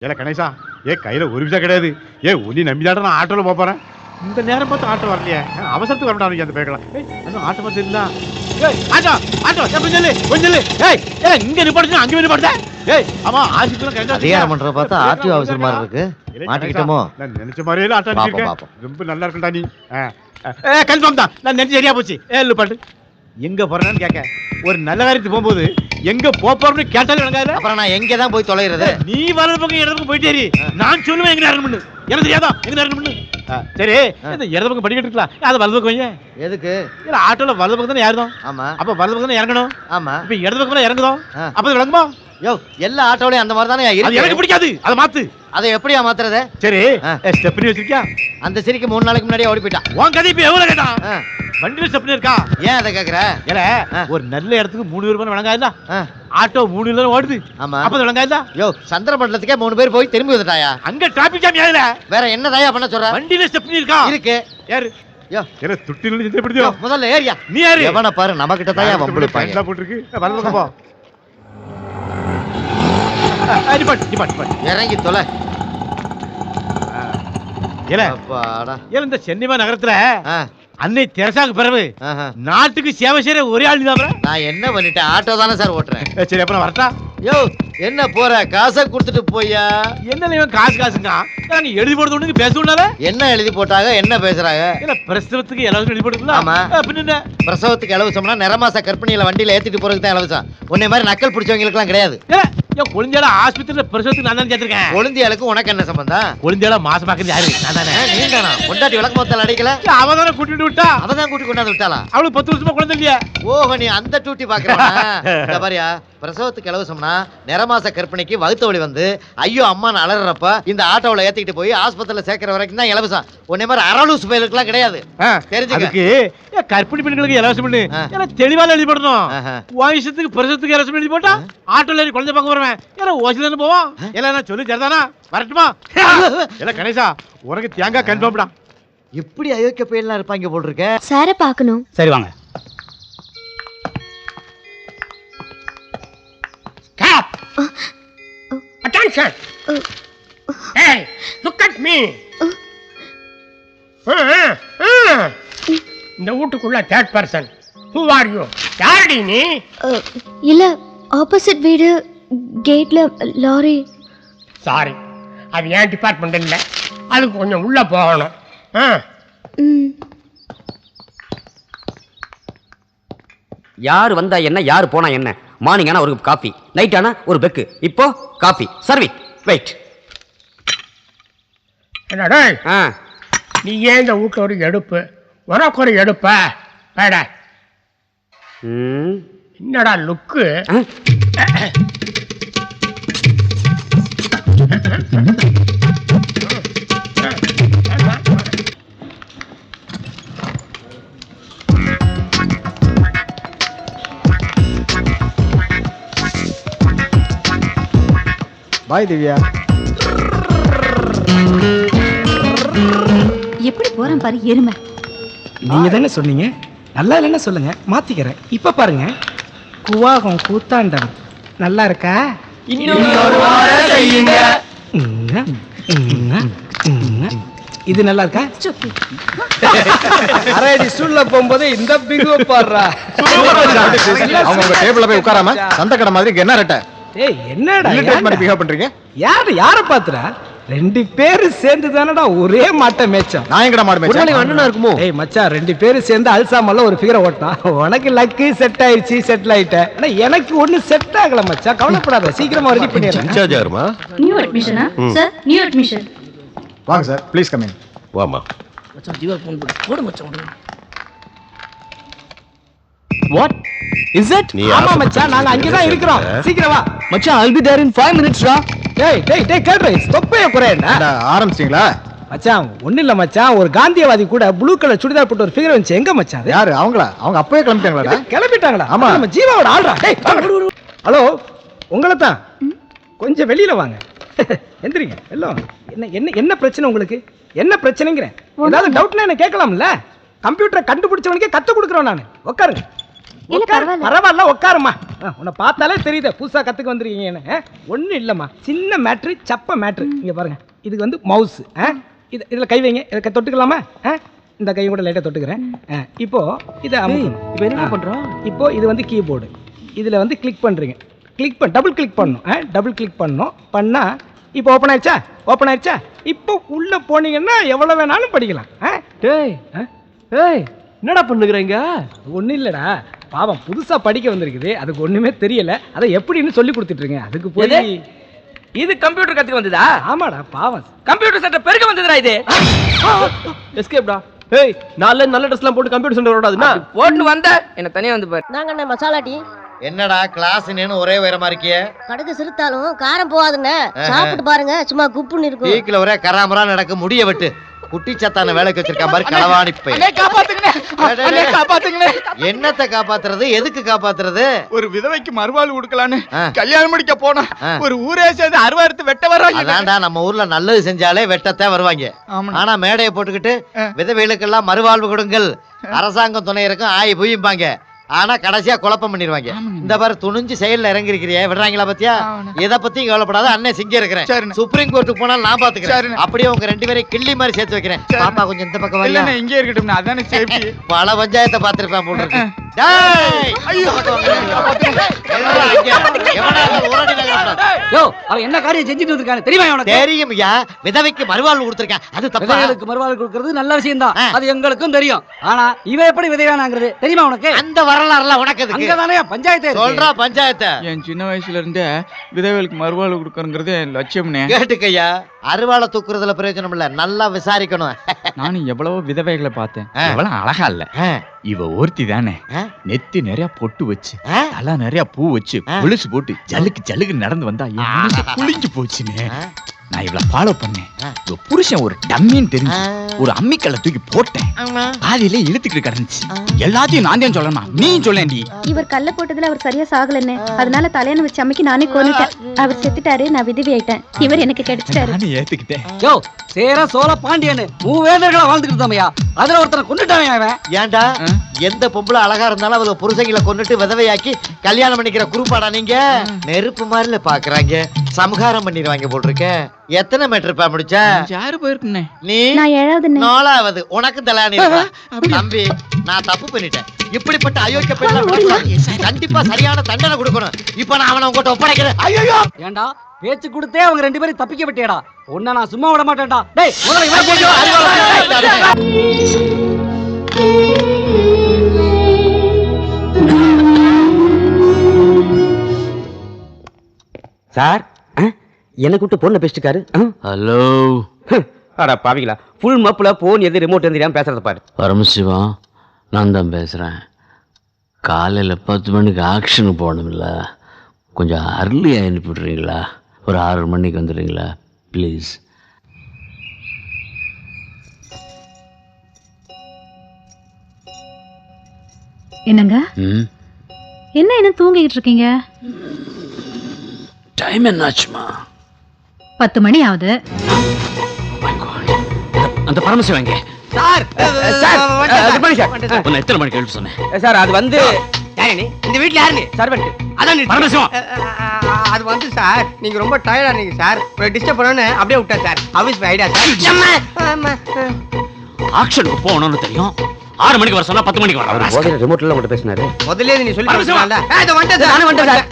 ஏல கணேசா கையில ஒரு விஷயம் கிடையாது. உன்னை நம்பிதாட்ட நான் ஆட்டோல போறேன். இந்த நேரம் பார்த்து ஆட்டோ வரலையே, அவசரத்துக்கு வரணும் அந்த பேக்கலாம். ஆட்டோ பார்த்து இல்ல. ஆட்டோ ஆட்டோ கொஞ்சம் இங்க நிப்பாடுச்சு, அங்க நிப்பாடுதே. ஆமா ஆசிக்குள்ள அதிகாரம் பண்ற பார்த்தா ஆர்டிஓ ஆபீசர் மாதிரி இருக்கு. மாட்டிக்கிட்டோமோ? நான் நினைச்ச மாதிரியே ஆட்டோ நிக்கிறேன். ரொம்ப நல்லா இருக்குடா நீ. கன்ஃபார்ம் தான், நான் நினைச்ச சரியா போச்சு. பாட்டு எங்க போறேன்னு கேட்க, ஒரு நல்ல காரியத்துக்கு போகும்போது எங்க போறோம்னு கேட்டாலும் விளங்காது. அப்புறம் நான் எங்க தான் போய் தொலைகிறது? நீ வலது பக்கம் இடது பக்கம் போயிட்டே நான் சொல்லுவேன் எங்க நேரம் பண்ணு. எனக்கு தெரியாதா எங்க நேரம் பண்ணு. சரி, இந்த இடது பக்கம் படிக்கிட்டு இருக்கலாம், அது வலது பக்கம் ஏன் எதுக்கு? இல்ல ஆட்டோல வலது பக்கம் தானே ஏறணும். ஆமா. அப்ப வலது பக்கம் தானே இறங்கணும். ஆமா. இப்ப இடது பக்கம் இறங்குதோம், அப்ப விளங்குமா? யோ, எல்லா ஆட்டோலயும் அந்த மாதிரி தானே இருக்கு. எனக்கு பிடிக்காது, அதை மாத்து. அதை எப்படியா மாத்துறது? சரி, ஸ்டெப்னி வச்சிருக்கியா? அந்த சிரிக்கு 3 நாளைக்கு முன்னாடியே ஓடி போயிட்டான். உன் கதை இப்ப எவ்வளவு கேட்டான்? வண்டியில ஸ்டெப்னி இருக்கா? ஏன் அதை கேக்குற? ஏல ஒரு நல்ல இடத்துக்கு 3 ரூபாய் விளங்காதுல. ஆட்டோ 3 இல்ல ஓடுது. ஆமா. அப்ப விளங்காதுல. யோ, சந்திரமண்டலத்துக்கே 3 பேர் போய் திரும்பி வந்துட்டாயா? அங்க டிராபிக் ஜாம் ஏல. வேற என்ன தயா பண்ண சொல்ற? வண்டியில ஸ்டெப்னி இருக்கா? இருக்கு. யாரு? யோ, ஏல துட்டில நின்னு எப்படியோ? முதல்ல ஏறியா. நீ ஏறு. எவன பாரு, நம்ம கிட்ட தயா வம்பிடுப்பாங்க. என்ன போட்டுருக்கு? வலது பக்கம் போ. நிப்பாட். இறங்கி தொலை. ஏல அப்பாடா. ஏல இந்த சென்னிமா நகரத்துல அன்னை தெரசாக்கு பிறகு நாட்டுக்கு சேவை செய்யற ஒரே ஆள் நீதான். நான் என்ன பண்ணிட்டேன்? ஆட்டோ தானே சார் ஓட்டுறேன். சரி, அப்புறம் வரட்டா? யோ, என்ன போற? காசை கொடுத்துட்டு போயா? என்ன இவன் காசுங்க நீ எழுதி போடுறது ஒண்ணுக்கு பேசணும்னால என்ன எழுதி போட்டாங்க? என்ன பேசுறாங்க? இல்ல பிரசவத்துக்கு இலவசம் எழுதி போடுறீங்களா? ஆமா. பின்ன பிரசவத்துக்கு இலவசம்னா நிறமாச கர்ப்பிணியில வண்டியில ஏத்திட்டு போறதுக்கு தான் இலவசம். உன்னை மாதிரி நக்கல் பிடிச்சவங்களுக்கு எல்லாம் கிடையாது. கொழுந்தியால ஆஸ்பத்திரியில பிரசவத்துக்கு நான் தான் சேர்த்திருக்கேன். கொழுந்தியாளுக்கு உனக்கு என்ன சம்பந்தம்? கொழுந்தியால மாசமாக்குறது யாரு? நான் தானே. நீ தானா? கொண்டாட்டி விளக்கு மொத்தம் அடிக்கல? அவ தானே கூட்டிட்டு விட்டா. அவ தான் கூட்டி கொண்டாந்து விட்டாளா? அவளுக்கு 10 வருஷமா குழந்தை இல்லையா? ஓஹோ, நீ அந்த டூட்டி பாக்குறா பாரியா. பிரசவத்துக்கு இலவசம்னா நிறமாச கர்ப்பிணிக்கு வகுத்த வலி வந்து ஐயோ அம்மான்னு அலறப்ப இந்த ஆட்டோவில் ஏத்திக்கிட்டு போய் ஆஸ்பத்திரியில சேர்க்கிற வரைக்கும் தான் இலவசம். உன்னை மாதிரி அரலூஸ் பயிலுக்குலாம் கிடையாது. தெரிஞ்சுக்கு கர்ப்பிணி பெண்களுக்கு இலவசம் பண்ணு தெளிவால எழுதி போடணும். வயசத்துக்கு பிரசவத்துக்கு இலவசம் எழுதி போட்டா ஆட்டோல ஏறி குழந்தை பார்க்க வருவேன். ஏன்னா ஓசில போவோம். எல்லாம் சொல்லி சரிதானா? வரட்டுமா? இல்ல கணேசா, உனக்கு தேங்காய் கன்ஃபார்ம்டா. எப்படி அயோக்கிய பையன்லாம் இருப்பாங்க போல் இருக்க. சார பார்க்கணும். சரி வாங்க. Attention! Hey, look at me! இந்த வீட்டுக்குள்ள third person. Who are you? யாரடி நீ? இல்ல, ஆப்போசிட் வீடு கேட்ல லாரி. சாரி, அது ஏன் டிபார்ட்மெண்ட் இல்லை, அதுக்கு கொஞ்சம் உள்ள போகணும். யார் வந்தா என்ன, யார் போனா என்ன? மார்னிங் ஆனா ஒரு காஃபி, நைட் ஆனா ஒரு பெக்கு, இப்போ காஃபி சர்விங். வெயிட். என்னடா நீ ஏன் இந்த வீட்டுல ஒரு எடுப்பு, உனக்கு ஒரு எடுப்ப வேட? என்னடா லுக்கு? பாய் திவ்யா. எப்படி போறான் பாரு எருமை. நீங்க தானே சொன்னீங்க நல்லா இல்லைன்னு சொல்லுங்க, மாத்திக்கிறேன். இப்ப பாருங்க, குவாகம் கூத்தாண்டம் நல்லா இருக்கா? இது நல்லா இருக்கா? அரேடி ஸ்டூல்ல போகும்போது இந்த பிகு பாடுறா. அவங்க டேபிள்ல போய் உட்காராம சந்த கடை மாதிரி என்ன ரட்ட? ஏய், என்னடா மாதிரி பிஹேவ் பண்றீங்க? யார பாத்துறா? 2 பேரு சேர்ந்து தானடா ஒரே மாட்டை மேய்ச்சோம். நான் எங்கடா மாடு மேய்ச்சேன்? அண்ணனா இருக்குமோ? ஏய் மச்சான், 2 பேரு சேர்ந்து அல்சாமல்ல ஒரு ஃபிகரை ஓட்டினா. உனக்கு லக்கு செட் ஆயிடுச்சு, செட்டில் ஆயிட்ட. ஆனா எனக்கு ஒண்ணு செட் ஆகல மச்சான். கவலைப்படாத, சீக்கிரமா ரெடி பண்ணிடுறேன். இன்சார்ஜ் யாருமா? நியூ அட்மிஷனா சார்? New admission. வாங்க சார், ப்ளீஸ் கம் இன். வாமா. மச்சான் ஜீவா ஃபோன் போடு மச்சான். What is it? ஆமா மச்சான், நாங்க அங்க தான் இருக்கோம். சீக்கிரம் வா மச்சான். I'll be there in 5 minutes டா. டேய் கேட்றேன், தொப்பைய குறையடா. ஆரம்பிச்சிட்டீங்களா? மச்சான் ஒண்ணு இல்ல மச்சான், ஒரு காந்தியவாதி கூட ப்ளூ கலர் சுடிதார் போட்டு ஒரு ஃபிகர் வந்துச்சு. எங்க மச்சான் அது? யாரு அவங்களா? அவங்க அப்பவே கிளம்பிட்டாங்களா? கிளம்பிட்டாங்களா? ஆமா. நம்ம ஜீவாவோட ஆள்றா. டேய் ஹலோ, உங்களை தான். கொஞ்சம் வெளியில வாங்க. எந்திரிங்க எல்லாம். என்ன பிரச்சனை உங்களுக்கு? என்ன பிரச்சனைங்கிறேன். ஏதாவது டவுட்னா என்ன கேட்கலாம்ல? கம்ப்யூட்டரை கண்டுபிடிச்சவனுக்கே கத்து கொடுக்குறோம் நான். உட்காருங்க. இல்ல உட்காரு. பரவாயில்ல பரவாயில்ல உட்காருமா. உன்னை பார்த்தாலே தெரியுது புதுசா கத்துக்க வந்திருக்கீங்கன்னு. ஒண்ணும் இல்லம்மா, சின்ன மேட்ரு, சப்ப மேட்ரு. இங்க பாருங்க, இதுக்கு வந்து மவுஸ். இதுல கை வைங்க, இதை தொட்டுக்கலாமா? இந்த கையை கூட லைட்டா தொட்டுக்கிறேன். இப்போ இதை இப்போ என்ன பண்றோம்? இப்போ இது வந்து கீபோர்டு. இதுல வந்து கிளிக் பண்றீங்க. டபுள் கிளிக் பண்ணணும். டபுள் கிளிக் பண்ணணும். பண்ணா இப்போ ஓப்பன் ஆயிடுச்சா? ஓப்பன் ஆயிடுச்சா? இப்போ உள்ள போனீங்கன்னா எவ்வளவு வேணாலும் படிக்கலாம். டேய் ஏய், என்னடா பண்ணுகிறீங்க? ஒன்றும் இல்லைடா, பாவம் புதுசா படிக்க வந்திருக்குது, அதுக்கு ஒண்ணுமே தெரியல, அதை எப்படின்னு சொல்லி கொடுத்துட்டு இருக்கேன். அதுக்கு போய் இது கம்ப்யூட்டர் கத்துக்க வந்ததா? ஆமாடா பாவம். கம்ப்யூட்டர் செட்டப் பெருக்க வந்ததுடா இது. எஸ்கேப்டா. ஏய், நல்ல ட்ரெஸ்லாம் போட்டு கம்ப்யூட்டர் சென்டர் வராதுன்னா போட்டு வந்த என்ன தனியா வந்து பாரு. நாங்க மசாலா டீ என்னடா கிளாஸ் ஒரே உயரமா இருக்கியே? கடுகு சிறுத்தாலும் காரம் போகாதுன்னு சாப்பிட்டு பாருங்க, சும்மா குப்புன்னு இருக்கும். டீக்குல ஒரே கராமரா நடக்க முடிய வெட்டு. குட்டி சத்தான வேலைக்கு வச்சிருக்கான் பாரு களவாணி பையன். என்னத்தை காப்பாத்துறது, எதுக்கு காப்பாத்துறது? ஒரு விதவைக்கு மறுவாழ்வு கொடுக்கலான்னு ஆ. கல்யாணம் முடிக்க போனா ஆ. ஒரு ஊரே சேர்ந்து அறுவாரத்து வெட்ட வர்றாங்க. அதான்டா, நம்ம ஊர்ல நல்லது செஞ்சாலே வெட்டத்தான் வருவாங்க. ஆமாண்ணா. ஆனா மேடையை போட்டுக்கிட்டு ஆ. விதவைகளுக்கெல்லாம் மறுவாழ்வு கொடுங்கள், அரசாங்கம் துணை இருக்கும், ஆய் புய்யும்பாங்க. ஆனா கடைசியா குழப்பம் பண்ணிடுவாங்க. இந்த பாரு, துணிஞ்சு செயல்ல இறங்கி இருக்கிறியே, விடுறாங்களா பத்தியா? ஆமாண்ணா. எதை பத்தியும் கவலைப்படாத, அண்ணன் சிங்க இருக்கிறேன். சரிண்ணா. சுப்ரீம் கோர்ட்டுக்கு போனாலும் நான் பாத்துக்கிறேன். சரிண்ணா. அப்படியே உங்க 2 பேரையும் கிள்ளி மாதிரி சேர்த்து வைக்கிறேன். சரிண்ணா. பாப்பா கொஞ்சம் இந்த பக்கம் வரல. இல்லண்ணா, இங்கே இருக்கட்டும், அதானே சேஃப்டி. பல பஞ்சாயத்தை பாத்திருப்பேன் போல இருக்கு. டேய்! இந்த பக்கம் வாங்க. என்னடா இங்க? எவனா இருந்தாலும் ஒரு அடி நகரக்கூடாது. யோ, அவன் என்ன காரியம் செஞ்சுட்டு வந்திருக்கானு தெரியுமா உனக்கு? தெரியும் ஐயா, விதவைக்கு மறுவாழ்வு கொடுத்திருக்கேன், அது தப்பா? விதைகளுக்கு மறுவாழ்வு கொடுக்கிறது நல்ல விஷயம் தான், ஆ. அது எங்களுக்கும் தெரியும். ஆனா இவ எப்படி விதைவானாங்கிறது தெரியுமா உனக்கு? அந்த வரலாறுலாம் உனக்கு எதுக்கு? அங்கதானே பஞ்சாயத்து சொல்றா பஞ்சாயத்தை. என் சின்ன வயசுல இருந்தே விதவைகளுக்கு மறுவாழ்வு கொடுக்கறங்கிறது என் லட்சியம்னே. கேட்டுக்கையா, அருவாளை தூக்குறதுல பிரயோஜனம் இல்ல, நல்லா விசாரிக்கணும். நானும் எவ்வளவோ விதவைகளை பார்த்தேன், ஆ. எவ்வளவு அழகா இல்ல. ஆ, இவ ஒருத்தி தானே, ஆ, நெத்தி நிறைய பொட்டு வச்சு, ஆ, தலை நிறைய பூ வச்சு, ஆ. கொலுசு போட்டு ஜல்லுக்கு நடந்து வந்தா என் மனசு குளிஞ்சு போச்சுன்னு. ஆ, நான் இவள ஃபாலோ பண்ணேன். ஆ. இவ புருஷன் ஒரு டம்மின்னு தெரிஞ்சு ஆ. ஒரு அம்மிக்கல்ல தூக்கி போட்டேன். ஆமா. பாதியில இழுத்துக்கிட்டு கிடந்துச்சு. எல்லாத்தையும் நான் தான் சொல்லணுமா, நீ சொல்லேன்டி. இவர் கல்ல போட்டதுல அவர் சரியா சாகலன்னு, அதனால தலையணை வச்சு அம்மிக்கு நானே கொன்னுட்டேன். அவர் செத்துட்டாரு, நான் விதவி ஆயிட்டேன். இவர் எனக்கு கிடைச்சிட்டாரு. நானும் ஏத்துக்கிட்டேன். யோ, சேர சோழ பாண்டியன்னு மூவேந்தர்களா வாழ்ந்துக்கிட்டு தாமையா, அதுல ஒருத்தனை கொண்டுட்டான் அவன். ஏன்டா, ஆ. எந்த பொம்பளை அழகா இருந்தாலும் அவங்க புருஷங்களை கொன்னுட்டு விதவையாக்கி கல்யாணம் பண்ணிக்கிற குரூப்பாடா நீங்க? நெருப்பு மாதிரில பாக்குறாங்க, சமகாரம் பண்ணிடுவாங்க போட்டிருக்க. எத்தனை மீட்டர் பா முடிச்ச? யாரு போயிருக்குண்ணே? நீ நான் 7வது. 4வது. உனக்கு தலானி தம்பி, நான் தப்பு பண்ணிட்டேன். இப்படிப்பட்ட அயோக்கிய பெண்ண கண்டிப்பா சரியான தண்டனை கொடுக்கணும். இப்ப நான் அவனை உங்ககிட்ட ஒப்படைக்கிறேன். ஐயோ, ஏண்டா பேச்சு கொடுத்தே அவங்க 2 பேரும் தப்பிக்க விட்டேடா. உன்னை நான் சும்மா விட மாட்டேன்டா. டேய், முதல்ல இவனை ஐயோ, அறிவாளி. சார், என்ன கூப்பிட்டு போன்ல பேசிட்டுக்காரு. ஹலோ அட பாவிங்களா, ஃபுல் மப்ல போன் எது ரிமோட் தெரியாம பேசுறத பாரு. பரமசிவம், நான் தான் பேசுகிறேன். காலையில் 10 மணிக்கு ஆக்ஷனுக்கு போகணும்ல, கொஞ்சம் அர்லியாக அனுப்பிவிட்றீங்களா? ஒரு 6 மணிக்கு வந்துடுறீங்களா ப்ளீஸ்? என்னங்க? ம், என்ன தூங்கிட்டு இருக்கீங்க? டைம் என்னாச்சுமா? 10 மணி ஆகுது. அந்த பரமசிவம் எங்கே? Sir, good morning sir. உன்னை எத்தனை மணிக்கு எழுப்ப சொன்னேன்? சார் அது வந்து இந்த வீட்ல யாருங்க? சர்வெண்ட். அதான் பரமசிவம், அது வந்து சார், நீங்க ரொம்ப டயர்டா இருந்தீங்க சார், டிஸ்டர்ப் பண்ணனு அப்படியே விட்டா சார். Office idea sir. ஆக்ஷனுக்கு போகணும்னு தெரியும். 6 மணிக்கு வர சொன்னா 10 மணிக்கு வர. போதையில ரிமோட்ல உங்கள்ட்ட பேசினாரு. முதல்ல நீ சொல்லி பரமசிவம். இதை வந்துட்டேன் சார். நானும் வந்துட்டேன் சார்.